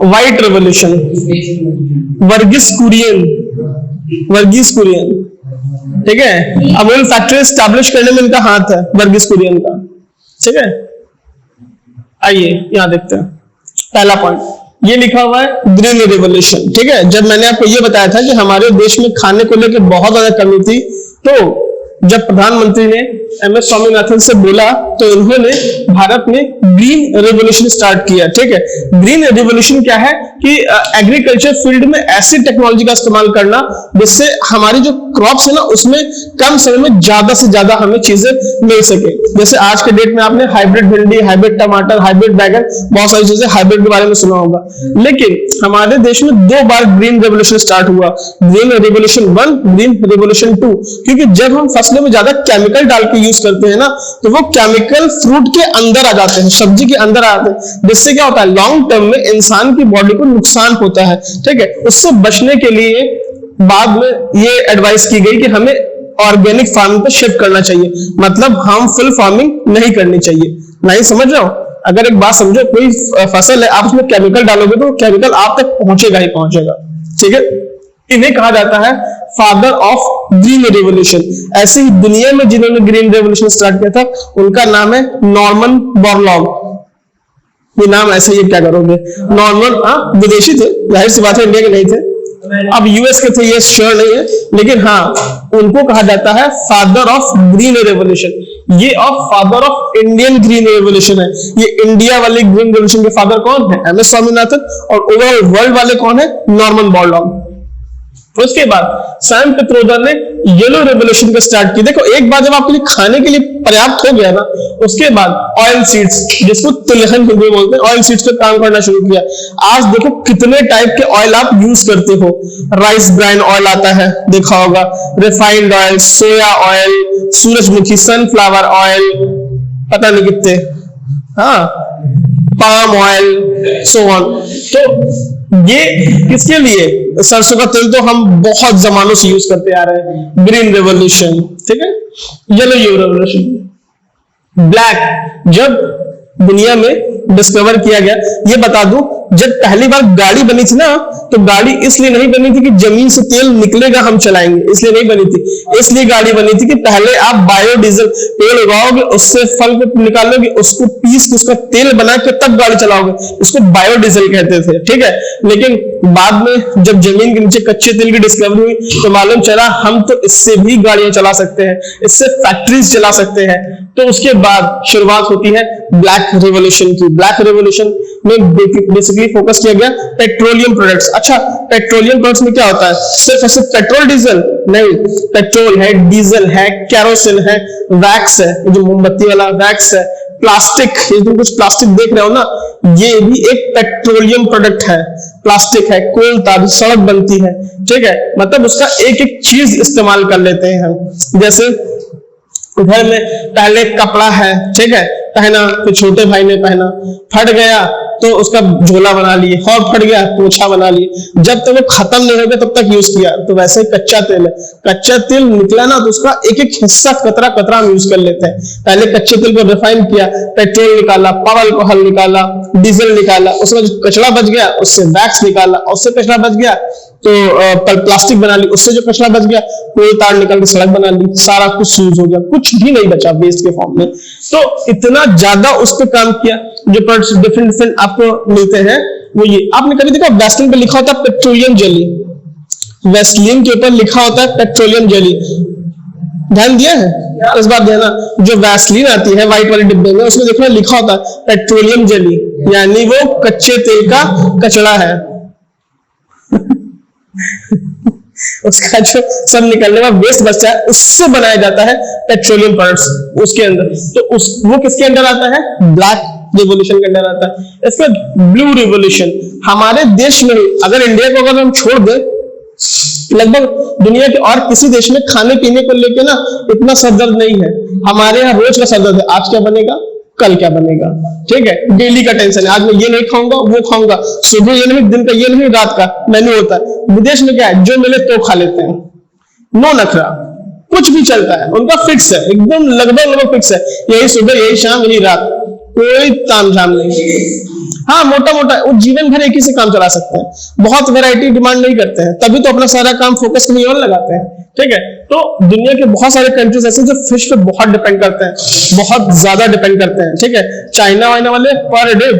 White revolution, Varghese Kurien, ठीक है। Amul factory establish करने में इनका हाथ है, वर्गीस कुरियन का, ठीक है। आइए यहां देखते हैं पहला पॉइंट, ये लिखा हुआ है ग्रीन रेवोल्यूशन, ठीक है। जब मैंने आपको ये बताया था कि हमारे देश में खाने को लेकर बहुत ज्यादा कमी थी, तो जब प्रधानमंत्री ने एमएस स्वामीनाथन से बोला तो इन्होंने भारत में ग्रीन रेवोल्यूशन स्टार्ट किया, ठीक है। ग्रीन रेवोल्यूशन क्या है कि एग्रीकल्चर फील्ड में ऐसी टेक्नोलॉजी का इस्तेमाल करना जिससे हमारी जो क्रॉप्स है ना उसमें कम समय में ज्यादा से ज्यादा हमें चीजें मिल सके। जैसे आज के डेट में आपने हाइब्रिड भिंडी, हाइब्रिड टमाटर, हाइब्रिड बैगन, बहुत सारी चीजें हाइब्रिड के बारे में सुना होगा। लेकिन हमारे देश में 2 बार ग्रीन रेवोल्यूशन स्टार्ट हुआ, ग्रीन रेवोल्यूशन 1, ग्रीन रेवोल्यूशन 2। क्योंकि जब हम फसलों में ज्यादा केमिकल डाल के यूज करते हैं ना तो वो केमिकल फ्रूट के अंदर आ जाते हैं, सब्जी के अंदर आते हैं, जिससे क्या होता है लॉन्ग टर्म में इंसान की बॉडी को नुकसान होता है, ठीक है। उससे बचने के लिए बाद में ये एडवाइस की गई कि हमें ऑर्गेनिक फार्मिंग पर शिफ्ट करना चाहिए, मतलब हार्मफुल फार्मिंग नहीं करनी चाहिए। नहीं समझ रहे हो? अगर एक बात समझो, कोई फसल है आप उसमें केमिकल डालोगे तो केमिकल आप तक पहुंचेगा ही पहुंचेगा, ठीक है। इन्हें कहा जाता है फादर ऑफ ग्रीन रेवोल्यूशन। ऐसे ही दुनिया में जिन्होंने ग्रीन रेवोल्यूशन स्टार्ट किया था उनका नाम है नॉर्मन बोरलॉग। ये नाम ऐसे ही क्या करोगे, नॉर्मन, विदेशी थे, जाहिर सी बात है इंडिया के नहीं थे, अब यूएस के थे, ये श्योर नहीं है, लेकिन हाँ उनको कहा जाता है फादर ऑफ ग्रीन रेवोल्यूशन। ये father of Indian green revolution है। ये इंडिया वाले ग्रीन रेवोल्यूशन के फादर कौन है? एमएस स्वामीनाथन। और ओवरऑल वर्ल्ड वाले कौन है? Norman Borlaug. उसके बाद सैम पित्रोदा ने येलो रेवोल्यूशन का स्टार्ट किया। देखो एक बार जब आपके लिए खाने के लिए पर्याप्त हो गया ना, उसके बाद ऑयल सीड्स, जिसको तिलहन हिंदी में बोलते हैं, ऑयल सीड्स पे काम करना शुरू किया। आज देखो कितने टाइप के ऑयल आप यूज करते हो। राइस ब्राइन ऑयल आता है, देखा होगा, रिफाइंड ऑयल, सोया ऑयल, सूरजमुखी, सनफ्लावर ऑयल, पता नहीं कितने, हाँ, पाम ऑयल, सो ऑन। तो ये किसके लिए? सरसों का तेल तो हम बहुत जमानों से यूज करते आ रहे हैं। ग्रीन रेवोल्यूशन, ठीक है। येलो रेवोल्यूशन, ब्लैक जब दुनिया में डिस्कवर किया गया। ये बता दूं, जब पहली बार गाड़ी बनी थी ना तो गाड़ी इसलिए नहीं बनी थी कि जमीन से तेल निकलेगा हम चलाएंगे, इसलिए नहीं बनी थी। इसलिए गाड़ी बनी थी कि पहले आप बायोडीजल पेड़ उगाओगे, उससे फल को निकालोगे, उसको पीस के उसका तेल बना के तब गाड़ी चलाओगे, इसको बायोडीजल कहते थे, ठीक है। लेकिन बाद में जब जमीन के नीचे कच्चे तेल की डिस्कवरी हुई तो मालूम चला हम तो इससे भी गाड़ियां चला सकते हैं, इससे फैक्ट्रीज चला सकते हैं। तो उसके बाद शुरुआत होती है ब्लैक रेवोल्यूशन की। ब्लैक रेवोल्यूशन में बेसिकली फोकस किया गया पेट्रोलियम प्रोडक्ट्स। अच्छा, पेट्रोलियम प्रोडक्ट्स में क्या होता है? सिर्फ सिर्फ पेट्रोल डीजल नहीं, पेट्रोल है, डीजल है, कैरोसिन है, वैक्स है, जो मोमबत्ती वाला वैक्स है, प्लास्टिक, ये तुम कुछ प्लास्टिक देख रहे हो ना, ये भी एक पेट्रोलियम प्रोडक्ट है। प्लास्टिक है, कोल तार, सड़क बनती है, ठीक है। मतलब उसका एक एक चीज इस्तेमाल कर लेते हैं हम। जैसे घर में पहले कपड़ा है, ठीक है, पहना, फिर छोटे भाई ने पहना, फट गया तो उसका झोला बना लिए, और फट गया पोछा बना लिए, जब तक वो खत्म नहीं हो गया तब तक यूज किया। तो वैसे ही कच्चा तेल है, कच्चा तेल निकला ना तो उसका एक एक हिस्सा कतरा कतरा हम यूज कर लेते हैं। पहले कच्चे तेल को रिफाइन किया, पेट्रोल निकाला, पावर अल्कोहल निकाला, डीजल निकाला, उसमें जो कचरा बच गया उससे वैक्स निकाला, उससे कचरा बच गया तो प्लास्टिक बना ली, उससे जो कचरा बच गया कोई तार निकाल के सड़क बना ली, सारा कुछ यूज हो गया, कुछ भी नहीं बचा वेस्ट के फॉर्म में। तो इतना ज्यादा उस पर काम किया। जो प्रोडक्ट्स डिफरेंट डिफरेंट आपको मिलते हैं वो ये, आपने कभी देखा वैसलीन पे लिखा होता है पेट्रोलियम जेली, वैसलीन के ऊपर लिखा होता है पेट्रोलियम जेली, ध्यान दिया है? इस बात देना, जो वैसलीन आती है व्हाइट वाले डिब्बे में उसमें देखना लिखा होता है पेट्रोलियम जेली, यानी वो कच्चे तेल का कचरा है। उसका जो सब निकलने का वेस्ट बचता है उससे बनाया जाता है पेट्रोलियम प्रोडक्ट्स उसके अंदर। तो वो किसके अंदर आता है? ब्लैक रिवोल्यूशन के अंदर आता है। इसके ब्लू रिवोल्यूशन हमारे देश में, अगर इंडिया को अगर हम छोड़ दें, लगभग दुनिया के और किसी देश में खाने पीने को लेकर ना इतना सरदर्द नहीं है। हमारे यहाँ रोज का सरदर्द है, आज क्या बनेगा, कल क्या बनेगा, ठीक है। डेली का टेंशन है, आज मैं ये नहीं खाऊंगा, वो खाऊंगा, सुबह ये नहीं, दिन का ये नहीं, रात का मेन्यू होता है। विदेश में क्या है, जो मिले तो खा लेते हैं, नो नखरा, कुछ भी चलता है, उनका फिक्स है, एकदम लगभग फिक्स है, यही सुबह, यही शाम, यही रात, कोई तामझाम नहीं। हाँ मोटा मोटा वो जीवन भर एक ही से काम चला सकते हैं, बहुत वैरायटी डिमांड नहीं करते हैं, तभी तो अपना सारा काम फोकस कहीं और लगाते हैं। ठीक है, तो दुनिया के बहुत सारे कंट्रीज ऐसे जो फिश पे बहुत डिपेंड करते हैं, बहुत ज्यादा डिपेंड करते हैं। ठीक है, चाइना वाइना वाले पर डे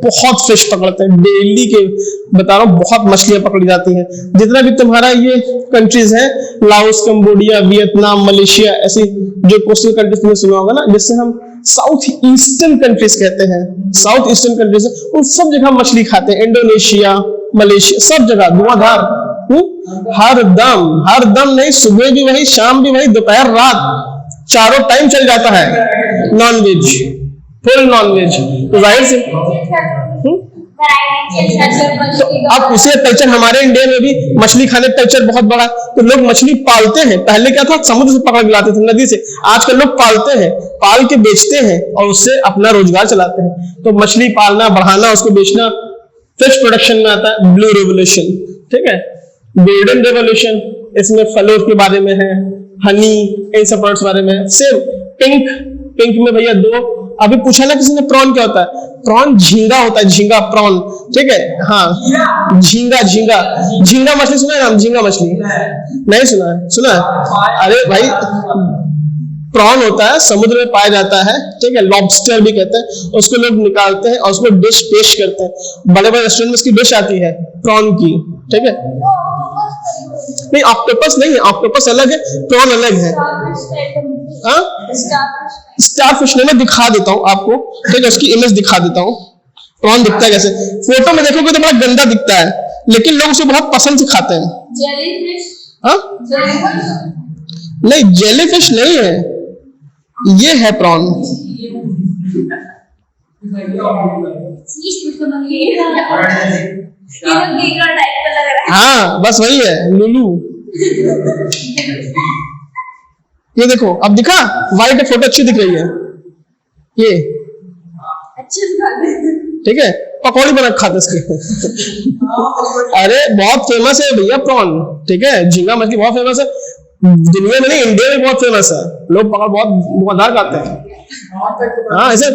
बहुत फिश पकड़ते हैं, डेली के बता रहा हूँ बहुत मछलियां पकड़ी जाती हैं। जितना भी तुम्हारा ये कंट्रीज है, लाओस, कंबोडिया, वियतनाम, मलेशिया, ऐसी जो कोस्टल कंट्रीज तुमने सुना होगा ना, जिससे हम साउथ ईस्टर्न कंट्रीज कहते हैं, साउथ ईस्टर्न कंट्रीज, उन सब जगह मछली खाते हैं। इंडोनेशिया, मलेशिया, सब जगह धुआंधार, हर दम नहीं, सुबह भी वही, शाम भी वही, दोपहर रात चारों टाइम चल जाता है नॉनवेज, फुल नॉनवेज। तो जाहिर से तो अब उसे कल्चर हमारे इंडिया में भी मछली खाने का कल्चर बहुत बड़ा, तो लोग मछली पालते हैं। पहले क्या था, समुद्र से पकड़ के लाते थे, नदी से, आजकल लोग पालते हैं, पाल के बेचते हैं और उससे अपना रोजगार चलाते हैं। तो मछली पालना, बढ़ाना, उसको बेचना फिश प्रोडक्शन में आता है ब्लू रेवोल्यूशन। ठीक है, गोल्डन रेवोल्यूशन इसमें फलों के बारे में है, हनी, इन सब प्रोडक्ट्स बारे में। सेम पिंक में भैया दो, अभी पूछा ना किसी ने प्रॉन क्या होता है, प्रॉन झींगा होता है, झींगा प्रॉन। ठीक है, हाँ झींगा मछली सुना है नाम, झींगा मछली नहीं सुना है? सुना है? अरे भाई प्रॉन होता है, समुद्र में पाया जाता है। ठीक है, लॉबस्टर भी कहते हैं, उसको लोग निकालते हैं और उसको डिश पेश करते हैं। बड़े बड़े रेस्टोरेंट में इसकी डिश आती है प्रॉन की। ठीक है, नहीं ऑक्टोपस नहीं है, ऑक्टोपस अलग है, प्रॉन अलग है। स्टारफिश नहीं, मैं दिखा देता हूँ आपको। ठीक है, उसकी इमेज दिखा देता हूँ, प्रॉन दिखता है कैसे। फोटो में देखोगे तो बड़ा गंदा दिखता है, लेकिन लोग उसे बहुत पसंद से खाते हैं। हाँ नहीं, जेलीफिश नहीं है, ये है प्रॉन। हाँ बस वही है, लुलू। ये देखो, अब दिखा, व्हाइट फोटो अच्छी दिख रही है ये। ठीक है, पकौड़ी बना खाते इसके। अरे बहुत फेमस है भैया प्रॉन। ठीक है, झींगा मछली बहुत फेमस है, दुनिया में नहीं इंडिया में बहुत फेमस है, लोग पकड़ बहुत धुआंधार खाते हैं। हाँ ऐसे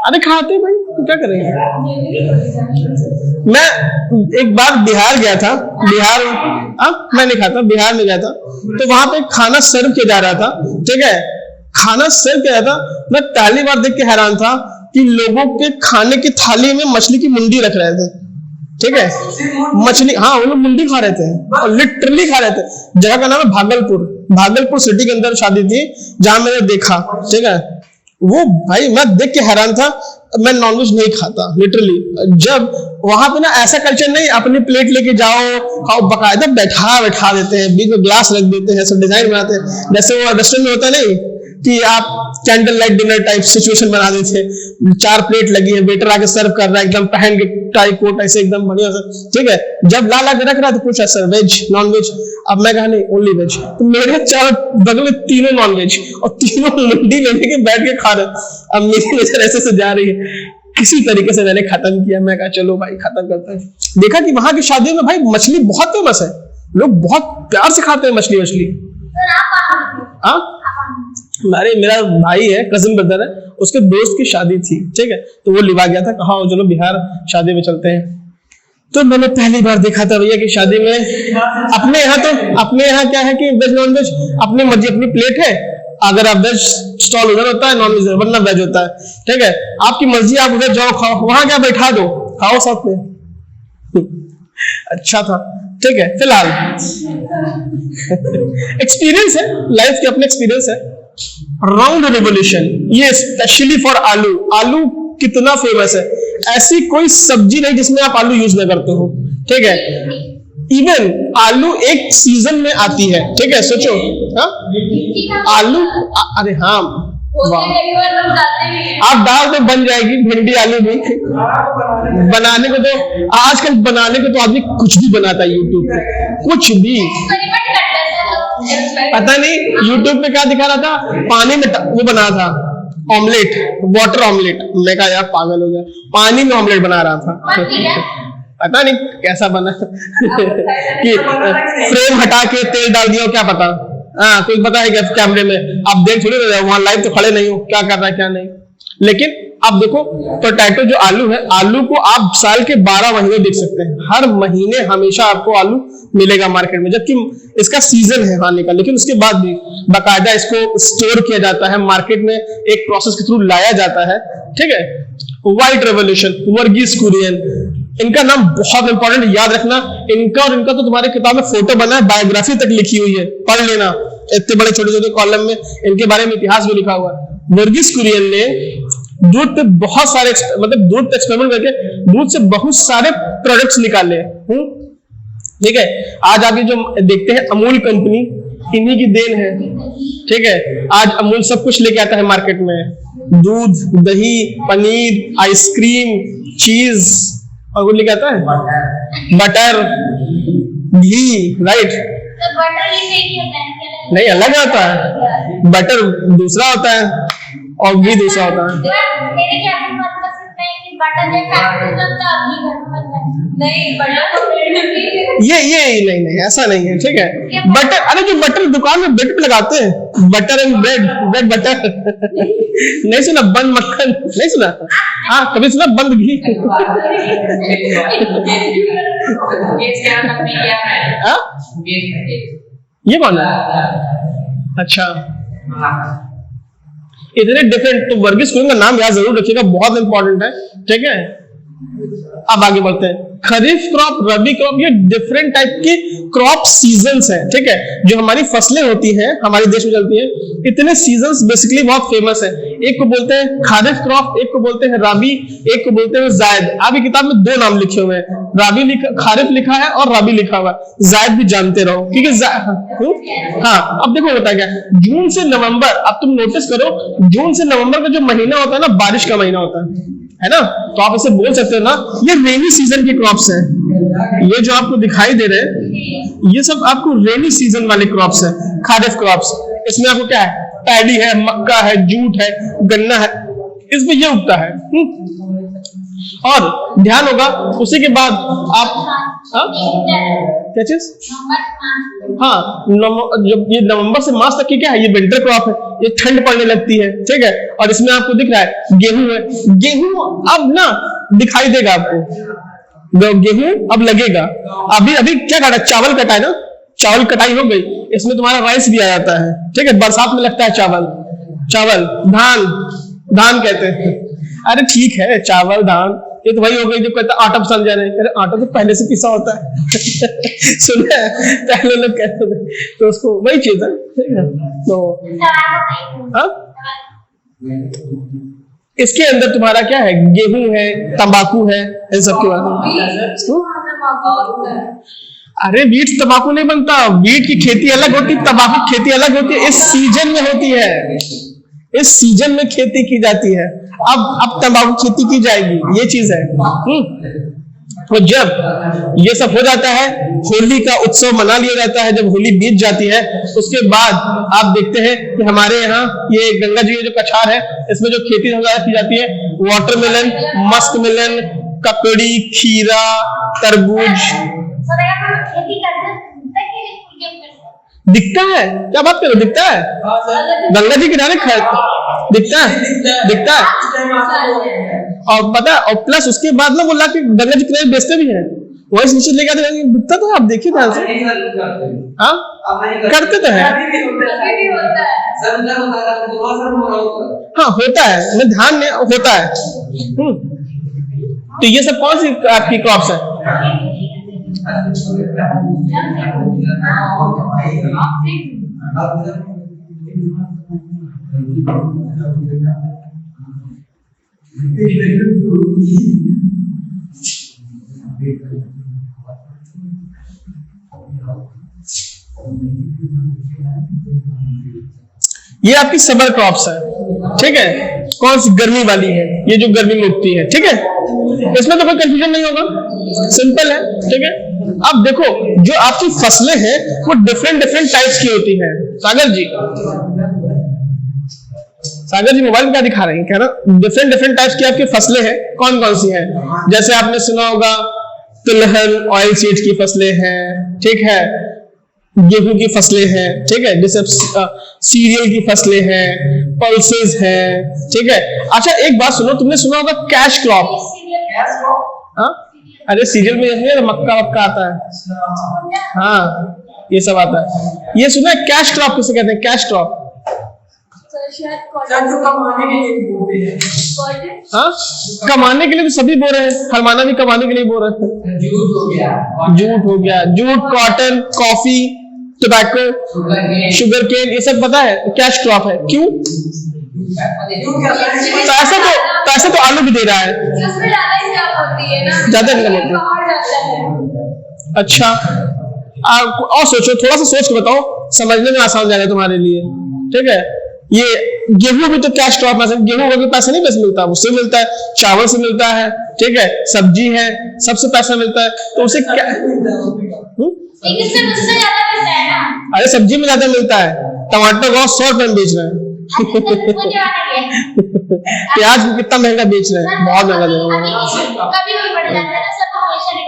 अरे खाते भाई, क्या करेंगे। मैं एक बार बिहार गया था, बिहार मैं नहीं खाता, बिहार में गया था, तो वहां पे खाना सर्व किया जा रहा था। ठीक है, खाना सर्व किया था, मैं पहली बार देख के हैरान था कि लोगों के खाने की थाली में मछली की मुंडी रख रहे थे। ठीक है, मछली, हाँ वो लोग मुंडी खा रहे थे और लिटरली खा रहे थे। जगह का नाम है भागलपुर सिटी के अंदर शादी थी जहां मैंने देखा। ठीक है, वो भाई मैं देख के हैरान था। मैं नॉनवेज नहीं खाता लिटरली। जब वहां पे ना ऐसा कल्चर नहीं, अपनी प्लेट लेके जाओ खाओ, बकायदा बैठा देते हैं, बीच में ग्लास रख देते हैं, सब डिजाइन बनाते हैं, जैसे वो रेस्टोरेंट में होता नहीं कि आप candle light dinner type situation बना देते हैं। 4 प्लेट लगी है, वेटर आके सर्व कर रहा है, एकदम पहन के टाई कोट ऐसे एकदम बढ़िया सा। ठीक है, जब ला के रख रहा है तो पूछा सर वेज नॉन वेज, अब मैं कहा नहीं ओनली वेज। तो मेरे 4 बगल में तीनों नॉन वेज और तीनों मुंडी लेने के बैठ के खा रहे। अब मेरी नजर ऐसे से जा रही है, किसी तरीके से मैंने खत्म किया। मैं कहा चलो भाई खत्म करते हैं। देखा कि वहां की शादियों में भाई मछली बहुत फेमस है, लोग बहुत प्यार से खाते हैं मछली। हाँ अरे मेरा भाई है, कजिन ब्रदर है, उसके दोस्त की शादी थी। ठीक है, तो वो लिवा गया था, कहा चलो बिहार शादी में चलते हैं। तो मैंने पहली बार देखा था भैया कि शादी में अपने यहाँ क्या है कि वेज नॉन वेज अपनी मर्जी, अपनी प्लेट है। अगर आप वेज स्टॉल उधर होता है, नॉन वेज वरना वेज होता है। ठीक है, आपकी मर्जी, आप उधर जाओ खाओ, वहां क्या बैठा दो खाओ साथ में। अच्छा था। ठीक है, फिलहाल एक्सपीरियंस है, लाइफ के अपने एक्सपीरियंस है। राउंड रेवोल्यूशन, ये स्पेशली फॉर आलू कितना फेमस है, ऐसी कोई सब्जी नहीं जिसमें आप आलू यूज ना करते हो। ठीक है, इवन आलू एक सीजन में आती है। ठीक है, सोचो आलू, अरे हाँ आप दाल तो बन जाएगी, भिंडी आलू भी बनाने को तो आजकल तो आदमी कुछ भी बनाता है यूट्यूब पे, कुछ भी। पता नहीं यूट्यूब पे क्या दिखा रहा था, पानी में वो बना था ऑमलेट, वाटर ऑमलेट। मैं कहा यार पागल हो गया, पानी में ऑमलेट बना रहा था। पता नहीं कैसा बना कि फ्रेम हटा के तेल डाल दिया, क्या पता। हाँ कुछ पता है क्या कैमरे में, आप देख थोड़ी रहे, वहां लाइव तो खड़े नहीं हो, क्या कर रहा है क्या नहीं। लेकिन आप देखो पोटैटो जो आलू है, आलू को आप साल के 12 महीने देख सकते हैं, हर महीने हमेशा आपको आलू मिलेगा मार्केट में, जबकि इसका सीजन है खाने का। लेकिन उसके बाद भी बाकायदा इसको स्टोर किया जाता है, मार्केट में एक प्रोसेस के थ्रू लाया जाता है, ठीक है। व्हाइट रेवोल्यूशन, वर्गीस कुरियन, इनका नाम बहुत इंपॉर्टेंट, याद रखना। इनका और इनका तो तुम्हारी किताब में फोटो बना है, बायोग्राफी तक लिखी हुई है, पढ़ लेना। इतने बड़े छोटे छोटे कॉलम में इनके बारे में इतिहास भी लिखा हुआ है। वर्गीस कुरियन ने दूध पे बहुत सारे मतलब दूध एक्सपेरिमेंट करके दूध से बहुत सारे प्रोडक्ट्स निकाले, ठीक है। आज आप ये जो देखते हैं अमूल कंपनी, इन्हीं की देन है, ठीक है। आज अमूल सब कुछ लेके आता है मार्केट में, दूध, दही, पनीर, आइसक्रीम, चीज, और वो लेके आता है बटर, घी, राइट। तो बटर ही नहीं होता है क्या? नहीं, अलग आता है, बटर दूसरा होता है और घी दूसरा होता है। मेरे क्या मतलब सकते हैं कि बटर जैसा आपको लगता है घी घर में बनता है? नहीं, बटर ये नहीं ऐसा नहीं है, ठीक है। बटर, अरे जो बटर दुकान में ब्रेड पे लगाते हैं, बटर एंड ब्रेड बटर नहीं सुना? बंद मक्खन नहीं सुना? हाँ, कभी सुना बंद घी? ये कौन है? अच्छा, इतने डिफरेंट। तो वर्गीस कुरियन का नाम याद जरूर रखिएगा, बहुत इंपॉर्टेंट है, ठीक है। अब आगे बढ़ते हैं। खरीफ क्रॉप, रबी क्रॉप, ये डिफरेंट टाइप की क्रॉप सीजन्स हैं, ठीक है। जो हमारी फसलें होती हैं हमारे देश में चलती हैं, इतने सीजन्स बेसिकली बहुत फेमस है। एक को बोलते हैं खरीफ क्रॉप, एक को बोलते हैं राबी, एक को बोलते हैं जायद। आपकी किताब में 2 नाम लिखे हुए हैं, खरीफ लिखा है और राबी लिखा हुआ है। जायद भी जानते रहो, क्योंकि हाँ, अब देखो होता है क्या, जून से नवंबर, अब तुम नोटिस करो, जून से नवंबर का जो महीना होता है ना, बारिश का महीना होता है ना। तो आप इसे बोल सकते हो ना, ये रेनी सीजन की क्रॉप्स हैं। ये जो आपको दिखाई दे रहे हैं, ये सब आपको रेनी सीजन वाले क्रॉप्स हैं, खरीफ क्रॉप्स। इसमें आपको क्या है, पैडी है, मक्का है, जूट है, गन्ना है, इसमें ये उगता है। और ध्यान होगा उसी के बाद आप क्या चीज, हाँ, जब ये नवंबर से मार्च तक की क्या है, ये विंटर क्रॉप है, ये ठंड पड़ने लगती है, ठीक है। और इसमें आपको दिख रहा है गेहूं है, गेहूं अब ना दिखाई देगा आपको, गेहूं अब लगेगा। अभी क्या काटा, चावल कटा है ना, चावल कटाई हो गई, इसमें तुम्हारा राइस भी आ जाता है, ठीक है। बरसात में लगता है चावल, धान कहते हैं। अरे ठीक है, चावल, धान, ये तो वही हो गई जो कहता आटा पसंद जा रहे हैं। अरे आटा तो पहले से पिसा होता है सुना है, पहले लोग कहते थे, तो उसको वही चीज है, ठीक है। तो हाँ, इसके अंदर तुम्हारा क्या है, गेहूं है, तंबाकू है, इन सब के बारे में। अरे वीट तंबाकू नहीं बनता, वीट की खेती अलग होती है, तंबाकू की खेती अलग होती है। इस सीजन में होती है, इस सीजन में खेती की जाती है। अब तंबाकू खेती की जाएगी, ये चीज है। तो जब ये सब हो जाता है, होली का उत्सव मना लिया जाता है। जब होली बीत जाती है, उसके बाद आप देखते हैं कि हमारे यहाँ ये गंगा जी जो कछार है, इसमें जो खेती की जाती है, वाटरमेलन, मस्क मेलन, ककड़ी, खीरा, तरबूज। दिखता है, क्या बात करो, दिखता है, गंगा जी किनारे दिखता है। और पता है, और प्लस उसके बाद ना बोला कि गंगा जी किनारे बेचते भी हैं, वही नीचे लेके आते, दिखता तो है, आप देखिए ध्यान से। हाँ, करते तो है, हाँ होता है, मैं ध्यान में होता है। तो ये सब कौन सी आपकी क्रॉप्स है? ये आपकी समर क्रॉप्स है, ठीक है। कौन सी, गर्मी वाली है, ये जो गर्मी में उगती है, ठीक है। इसमें तो कोई कंफ्यूजन नहीं होगा, सिंपल है, ठीक है। अब देखो, जो आपकी फसलें हैं वो डिफरेंट टाइप्स की होती हैं। सागर जी मोबाइल में क्या दिखा रहे हैं, कह रहा डिफरेंट टाइप्स की आपकी फसलें हैं। कौन कौन सी हैं? जैसे आपने सुना होगा तिलहन, ऑयल सीड की फसलें हैं, ठीक है। गेहूं की फसलें हैं, ठीक है, जैसे सीरियल की फसलें हैं, पल्सेस हैं, ठीक है। अच्छा एक बात सुनो, तुमने सुना होगा कैश क्रॉप। हाँ, अरे सीरियल में है मक्का वक्का आता है, हाँ ये सब आता है। ये सुना है कैश क्रॉप किसे कहते हैं? कैश क्रॉप, हाँ कमाने के लिए तो सभी बो रहे हैं, हरमाना भी कमाने के लिए बो रहे हैं। जूट हो गया, jute, cotton, coffee, tobacco, sugar cane, ये सब पता है कैश क्रॉप है। क्यों? पैसा तो आलू भी दे रहा है, ज्यादा इनकम होती है। अच्छा और सोचो, थोड़ा सा सोच के बताओ, समझने में आसान जाएगा तुम्हारे लिए, ठीक है। ये गेहूं भी तो कैश क्रॉप में, गेहूं का पैसा नहीं पैसा मिलता, उससे मिलता है, चावल से मिलता है, ठीक है, सब्जी है, सबसे पैसा मिलता है, तो उसे क्या अरे सब्जी में ज्यादा मिलता है, टमाटर को 100 रुपए में बेच रहे हैं। प्याज भी कितना महंगा बेच रहे हैं, बहुत महंगा दे रहे हैं।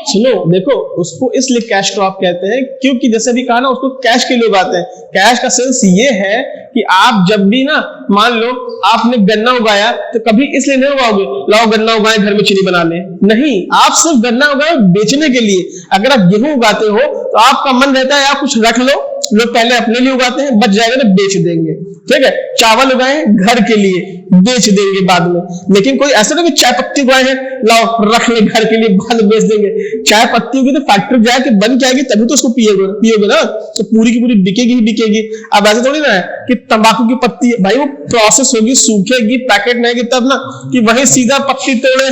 सुनो देखो, उसको इसलिए कैश क्रॉप कहते हैं क्योंकि जैसे भी कहा ना, उसको कैश के लिए उगाते हैं। कैश का सेंस ये है कि आप जब भी ना, मान लो आपने गन्ना उगाया तो कभी इसलिए नहीं उगाओगे लाओ गन्ना उगाए घर में चीनी बना ले, नहीं, आप सिर्फ गन्ना उगाए बेचने के लिए। अगर आप गेहूं उगाते हो तो आपका मन रहता है आप कुछ रख लो, लोग पहले अपने लिए उगाते हैं, बच जाएगा ना बेच देंगे, ठीक है। चावल उगाए घर के लिए, बेच देंगे बाद में। लेकिन कोई ऐसा नहीं कि चाय पत्ती उगाए हैं लाओ रख ले घर के लिए, बाद में बेच देंगे। चाय पत्ती होगी तो फैक्ट्री जाके बन के आएगी, तभी तो उसको पियोगे ना, तो पूरी की पूरी बिकेगी ही बिकेगी। अब ऐसा थोड़ी ना है कि तंबाकू की पत्ती भाई वो प्रोसेस होगी, सूखेगी, पैकेट नहीं तब ना कि वही सीधा पत्ती तोड़े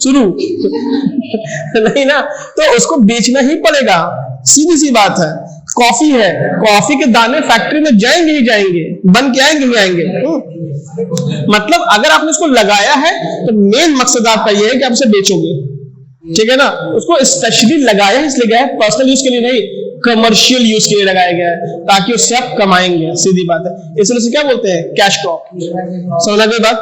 शुरू नहीं ना, तो उसको बेचना ही पड़ेगा, सीधी सी बात है। कॉफी है, कॉफी के दाने फैक्ट्री में जाएंगे ही जाएंगे, बन के आएंगे ही आएंगे। मतलब अगर आपने उसको लगाया है तो मेन मकसद आपका ये है कि आप उसे बेचोगे, ठीक है ना। उसको स्पेशली लगाया इसलिए गया है, पर्सनल यूज के लिए नहीं, कमर्शियल यूज के लिए लगाया गया है, ताकि उससे आप कमाएंगे, सीधी बात है। इसलिए उसे क्या बोलते हैं? Cash crop. समझना कोई बात?